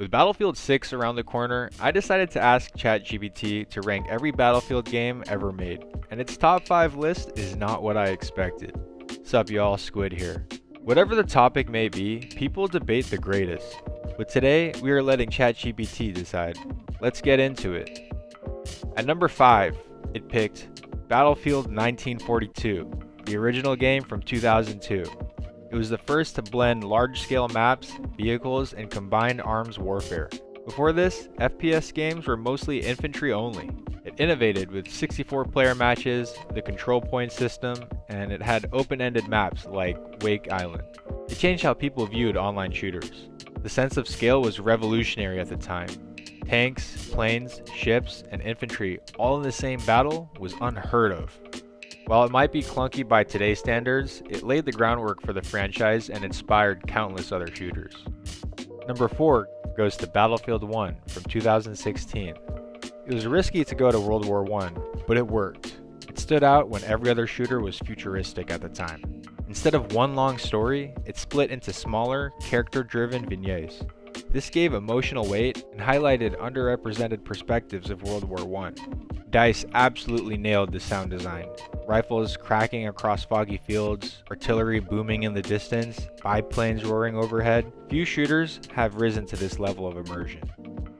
With Battlefield 6 around the corner, I decided to ask ChatGPT to rank every Battlefield game ever made, and its top 5 list is not what I expected. Sup y'all, Squid here. Whatever the topic may be, people debate the greatest. But today, we are letting ChatGPT decide. Let's get into it. At number 5, it picked Battlefield 1942, the original game from 2002. It was the first to blend large-scale maps, vehicles, and combined arms warfare. Before this, FPS games were mostly infantry only. It innovated with 64-player matches, the control point system, and it had open-ended maps like Wake Island. It changed how people viewed online shooters. The sense of scale was revolutionary at the time. Tanks, planes, ships, and infantry all in the same battle was unheard of. While it might be clunky by today's standards, it laid the groundwork for the franchise and inspired countless other shooters. Number 4 goes to Battlefield 1 from 2016. It was risky to go to World War I, but it worked. It stood out when every other shooter was futuristic at the time. Instead of one long story, it split into smaller, character-driven vignettes. This gave emotional weight and highlighted underrepresented perspectives of World War I. DICE absolutely nailed the sound design. Rifles cracking across foggy fields, artillery booming in the distance, biplanes roaring overhead. Few shooters have risen to this level of immersion.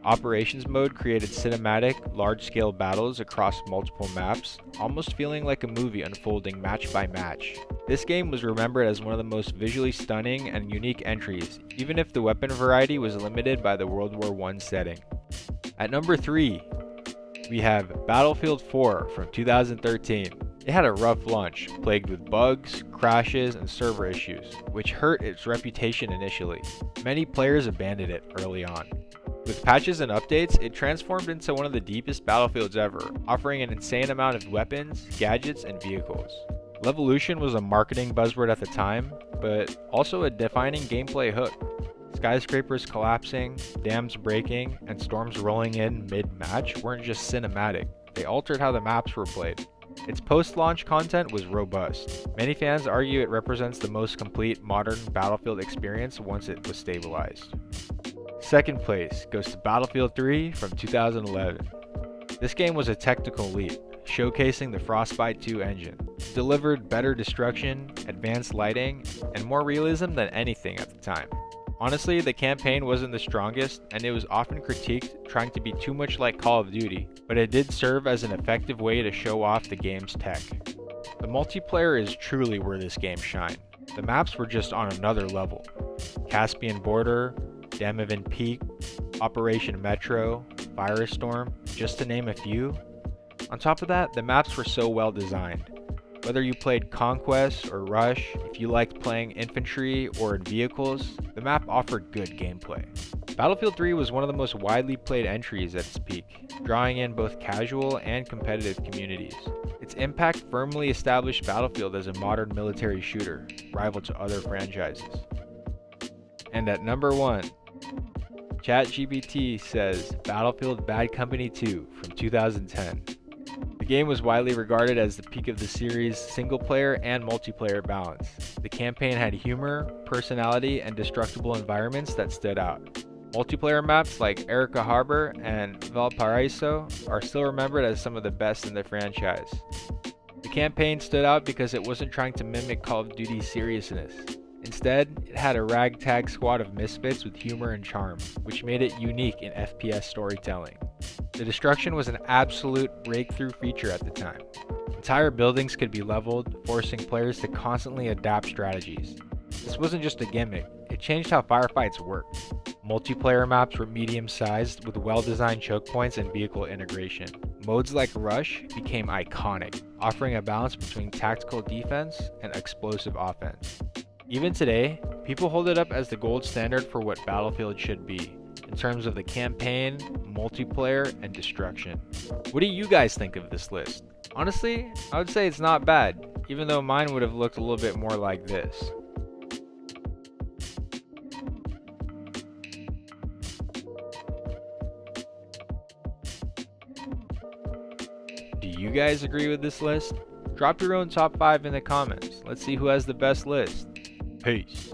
Operations mode created cinematic, large-scale battles across multiple maps, almost feeling like a movie unfolding match by match. This game was remembered as one of the most visually stunning and unique entries, even if the weapon variety was limited by the World War I setting. At number 3, we have Battlefield 4 from 2013. It had a rough launch, plagued with bugs, crashes, and server issues, which hurt its reputation initially. Many players abandoned it early on. With patches and updates, it transformed into one of the deepest battlefields ever, offering an insane amount of weapons, gadgets, and vehicles. Levolution was a marketing buzzword at the time, but also a defining gameplay hook. Skyscrapers collapsing, dams breaking, and storms rolling in mid-match weren't just cinematic, they altered how the maps were played. Its post-launch content was robust. Many fans argue it represents the most complete modern Battlefield experience once it was stabilized. Second place goes to Battlefield 3 from 2011. This game was a technical leap, showcasing the Frostbite 2 engine. It delivered better destruction, advanced lighting, and more realism than anything at the time. Honestly, the campaign wasn't the strongest, and it was often critiqued trying to be too much like Call of Duty, but it did serve as an effective way to show off the game's tech. The multiplayer is truly where this game shined. The maps were just on another level. Caspian Border, Damavin Peak, Operation Metro, Firestorm, just to name a few. On top of that, the maps were so well designed. Whether you played Conquest or Rush, if you liked playing infantry or in vehicles, the map offered good gameplay. Battlefield 3 was one of the most widely played entries at its peak, drawing in both casual and competitive communities. Its impact firmly established Battlefield as a modern military shooter, rival to other franchises. And at number 1, ChatGPT says Battlefield Bad Company 2 from 2010. The game was widely regarded as the peak of the series' single-player and multiplayer balance. The campaign had humor, personality, and destructible environments that stood out. Multiplayer maps like Arica Harbor and Valparaiso are still remembered as some of the best in the franchise. The campaign stood out because it wasn't trying to mimic Call of Duty's seriousness. Instead, it had a ragtag squad of misfits with humor and charm, which made it unique in FPS storytelling. The destruction was an absolute breakthrough feature at the time. Entire buildings could be leveled, forcing players to constantly adapt strategies. This wasn't just a gimmick, it changed how firefights worked. Multiplayer maps were medium-sized with well-designed choke points and vehicle integration. Modes like Rush became iconic, offering a balance between tactical defense and explosive offense. Even today, people hold it up as the gold standard for what Battlefield should be, in terms of the campaign, multiplayer, and destruction. What do you guys think of this list? Honestly, I would say it's not bad, even though mine would have looked a little bit more like this. Do you guys agree with this list? Drop your own top 5 in the comments. Let's see who has the best list. Peace.